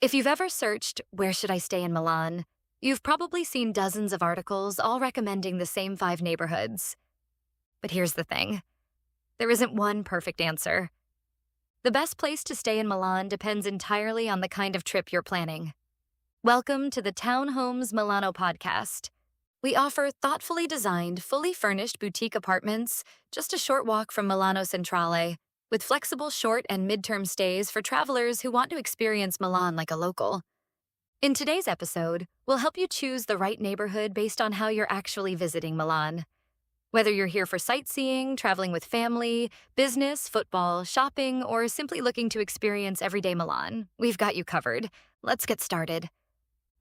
If you've ever searched, "Where should I stay in Milan?" you've probably seen dozens of articles all recommending the same 5 neighborhoods. But here's the thing, there isn't one perfect answer. The best place to stay in Milan depends entirely on the kind of trip you're planning. Welcome to the Townhomes Milano podcast. We offer thoughtfully designed, fully furnished boutique apartments just a short walk from Milano Centrale, with flexible short and midterm stays for travelers who want to experience Milan like a local. In today's episode, we'll help you choose the right neighborhood based on how you're actually visiting Milan. Whether you're here for sightseeing, traveling with family, business, football, shopping, or simply looking to experience everyday Milan, we've got you covered. Let's get started.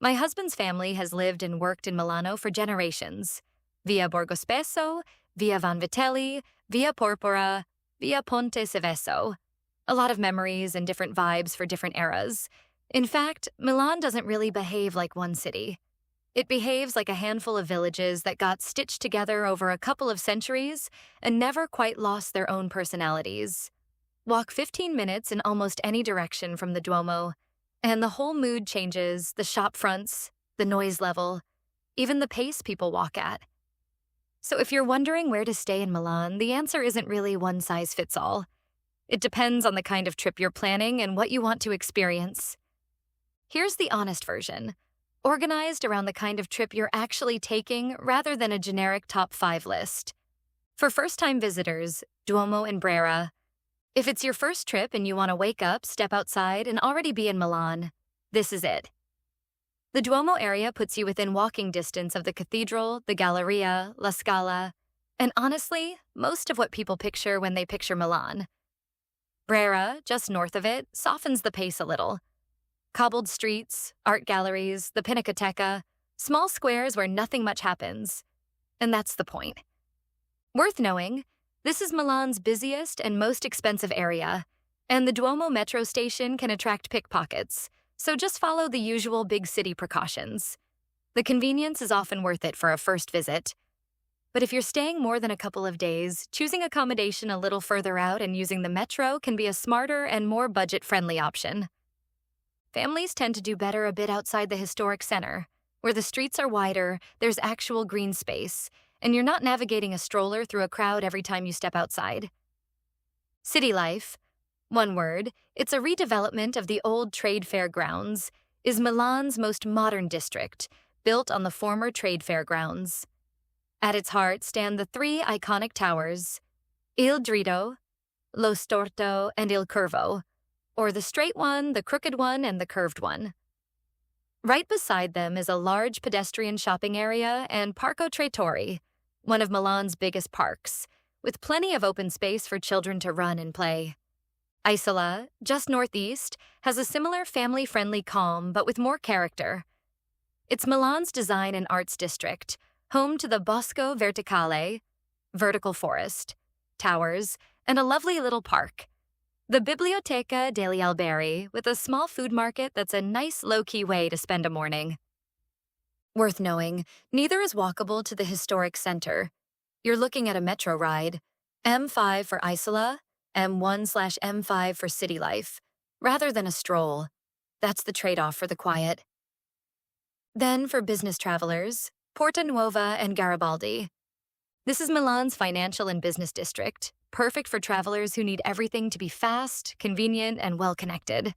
My husband's family has lived and worked in Milano for generations. Via Borgo Spesso, via Vanvitelli, via Porpora, via Ponte Seveso. A lot of memories and different vibes for different eras. In fact, Milan doesn't really behave like one city. It behaves like a handful of villages that got stitched together over a couple of centuries and never quite lost their own personalities. Walk 15 minutes in almost any direction from the Duomo, and the whole mood changes, the shop fronts, the noise level, even the pace people walk at. So if you're wondering where to stay in Milan, the answer isn't really one size fits all. It depends on the kind of trip you're planning and what you want to experience. Here's the honest version, organized around the kind of trip you're actually taking rather than a generic top 5 list. For first-time visitors, Duomo and Brera. If it's your first trip and you want to wake up, step outside, and already be in Milan, this is it. The Duomo area puts you within walking distance of the cathedral, the Galleria, La Scala, and honestly, most of what people picture when they picture Milan. Brera, just north of it, softens the pace a little. Cobbled streets, art galleries, the Pinacoteca, small squares where nothing much happens. And that's the point. Worth knowing, this is Milan's busiest and most expensive area, and the Duomo metro station can attract pickpockets, so just follow the usual big city precautions. The convenience is often worth it for a first visit. But if you're staying more than a couple of days, choosing accommodation a little further out and using the metro can be a smarter and more budget-friendly option. Families tend to do better a bit outside the historic center, where the streets are wider, there's actual green space, and you're not navigating a stroller through a crowd every time you step outside. CityLife, one word, it's a redevelopment of the old trade fair grounds, is Milan's most modern district, built on the former trade fair grounds. At its heart stand the 3 iconic towers, Il Dritto, Lo Storto, and Il Curvo, or the straight one, the crooked one, and the curved one. Right beside them is a large pedestrian shopping area and Parco Tre Torri, one of Milan's biggest parks, with plenty of open space for children to run and play. Isola, just northeast, has a similar family-friendly calm but with more character. It's Milan's design and arts district, home to the Bosco Verticale, vertical forest, towers, and a lovely little park. The Biblioteca degli Alberi, with a small food market that's a nice low-key way to spend a morning. Worth knowing, neither is walkable to the historic center. You're looking at a metro ride, M5 for Isola, M1/M5 for CityLife, rather than a stroll. That's the trade-off for the quiet. Then for business travelers, Porta Nuova and Garibaldi. This is Milan's financial and business district, perfect for travelers who need everything to be fast, convenient, and well-connected.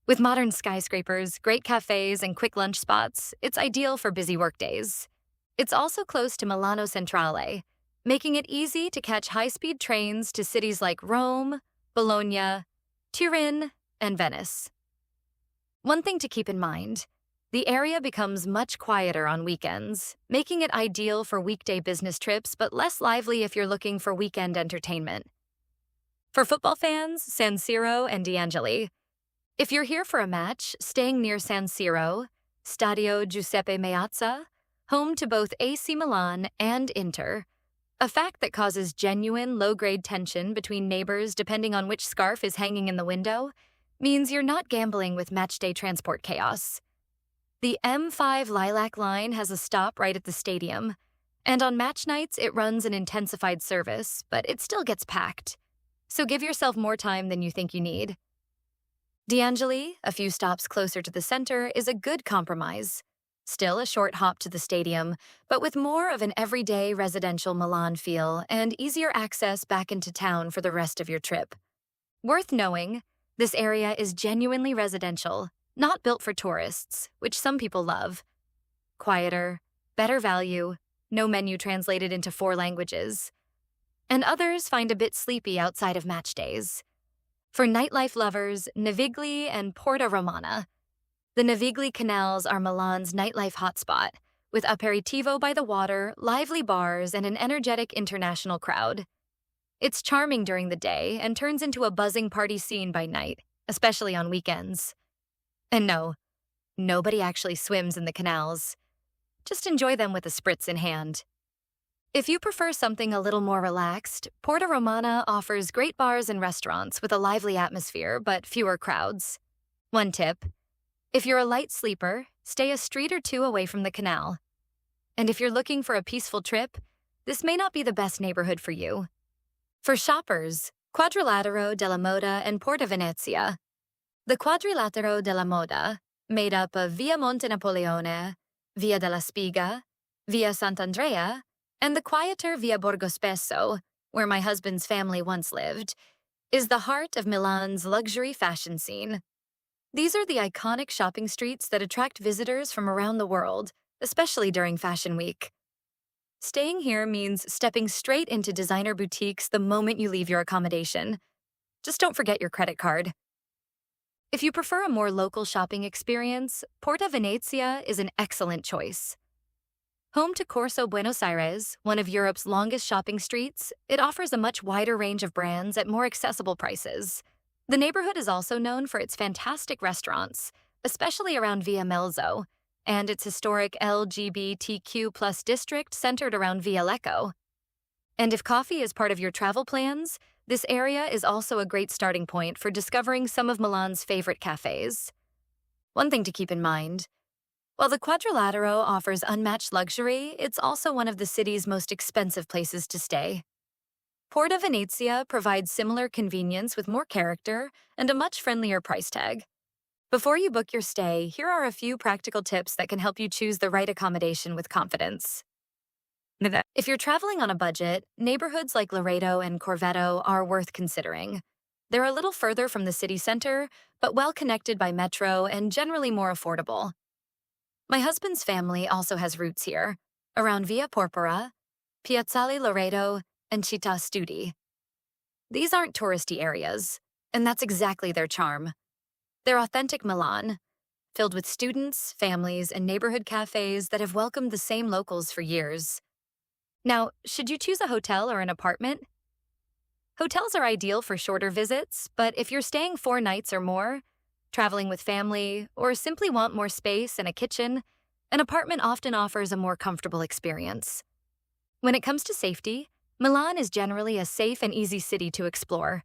With modern skyscrapers, great cafes, and quick lunch spots, it's ideal for busy workdays. It's also close to Milano Centrale, making it easy to catch high-speed trains to cities like Rome, Bologna, Turin, and Venice. One thing to keep in mind, the area becomes much quieter on weekends, making it ideal for weekday business trips but less lively if you're looking for weekend entertainment. For football fans, San Siro and D'Angeli. If you're here for a match, staying near San Siro, Stadio Giuseppe Meazza, home to both AC Milan and Inter, a fact that causes genuine low-grade tension between neighbors depending on which scarf is hanging in the window, means you're not gambling with matchday transport chaos. The M5 Lilac line has a stop right at the stadium, and on match nights it runs an intensified service, but it still gets packed. So give yourself more time than you think you need. De Angeli, a few stops closer to the center, is a good compromise. Still a short hop to the stadium, but with more of an everyday residential Milan feel and easier access back into town for the rest of your trip. Worth knowing, this area is genuinely residential, not built for tourists, which some people love. Quieter, better value, no menu translated into 4 languages. And others find a bit sleepy outside of match days. For nightlife lovers, Navigli and Porta Romana. The Navigli canals are Milan's nightlife hotspot, with aperitivo by the water, lively bars, and an energetic international crowd. It's charming during the day and turns into a buzzing party scene by night, especially on weekends. And no, nobody actually swims in the canals. Just enjoy them with a spritz in hand. If you prefer something a little more relaxed, Porta Romana offers great bars and restaurants with a lively atmosphere but fewer crowds. One tip: if you're a light sleeper, stay a street or 2 away from the canal. And if you're looking for a peaceful trip, this may not be the best neighborhood for you. For shoppers, Quadrilatero della Moda and Porta Venezia. The Quadrilatero della Moda, made up of Via Monte Napoleone, Via della Spiga, Via Sant'Andrea, and the quieter Via Borgo Spesso, where my husband's family once lived, is the heart of Milan's luxury fashion scene. These are the iconic shopping streets that attract visitors from around the world, especially during Fashion Week. Staying here means stepping straight into designer boutiques the moment you leave your accommodation. Just don't forget your credit card. If you prefer a more local shopping experience, Porta Venezia is an excellent choice. Home to Corso Buenos Aires, one of Europe's longest shopping streets, it offers a much wider range of brands at more accessible prices. The neighborhood is also known for its fantastic restaurants, especially around Via Melzo, and its historic LGBTQ+ district centered around Via Lecco. And if coffee is part of your travel plans, this area is also a great starting point for discovering some of Milan's favorite cafes. One thing to keep in mind: while the Quadrilatero offers unmatched luxury, it's also one of the city's most expensive places to stay. Porta Venezia provides similar convenience with more character and a much friendlier price tag. Before you book your stay, here are a few practical tips that can help you choose the right accommodation with confidence. If you're traveling on a budget, neighborhoods like Loreto and Corvetto are worth considering. They're a little further from the city center, but well connected by metro and generally more affordable. My husband's family also has roots here, around Via Porpora, Piazzale Loreto, and Città Studi. These aren't touristy areas, and that's exactly their charm. They're authentic Milan, filled with students, families, and neighborhood cafes that have welcomed the same locals for years. Now, should you choose a hotel or an apartment? Hotels are ideal for shorter visits, but if you're staying 4 nights or more, traveling with family, or simply want more space and a kitchen, an apartment often offers a more comfortable experience. When it comes to safety, Milan is generally a safe and easy city to explore.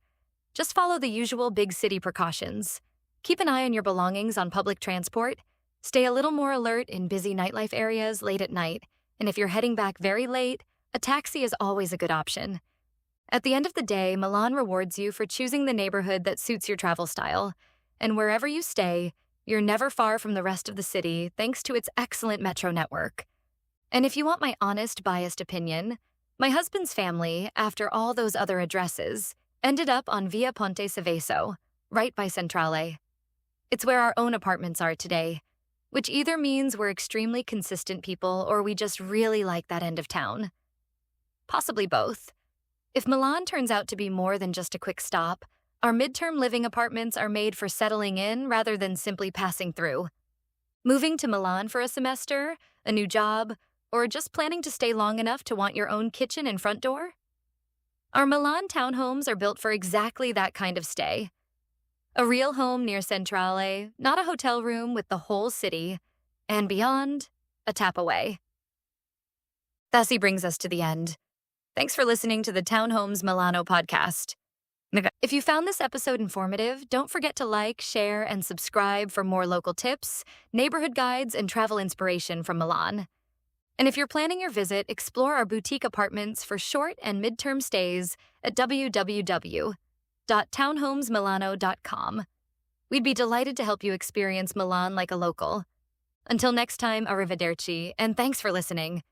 Just follow the usual big city precautions. Keep an eye on your belongings on public transport, stay a little more alert in busy nightlife areas late at night, and if you're heading back very late, a taxi is always a good option. At the end of the day, Milan rewards you for choosing the neighborhood that suits your travel style. And wherever you stay, you're never far from the rest of the city thanks to its excellent metro network. And if you want my honest, biased opinion, my husband's family, after all those other addresses, ended up on Via Ponte Seveso, right by Centrale. It's where our own apartments are today, which either means we're extremely consistent people or we just really like that end of town. Possibly both. If Milan turns out to be more than just a quick stop, our midterm living apartments are made for settling in rather than simply passing through. Moving to Milan for a semester, a new job, or just planning to stay long enough to want your own kitchen and front door? Our Milan townhomes are built for exactly that kind of stay. A real home near Centrale, not a hotel room with the whole city, and beyond, a tap away. Thus brings us to the end. Thanks for listening to the Townhomes Milano podcast. If you found this episode informative, don't forget to like, share, and subscribe for more local tips, neighborhood guides, and travel inspiration from Milan. And if you're planning your visit, explore our boutique apartments for short and midterm stays at www.townhomesmilano.com. We'd be delighted to help you experience Milan like a local. Until next time, arrivederci, and thanks for listening.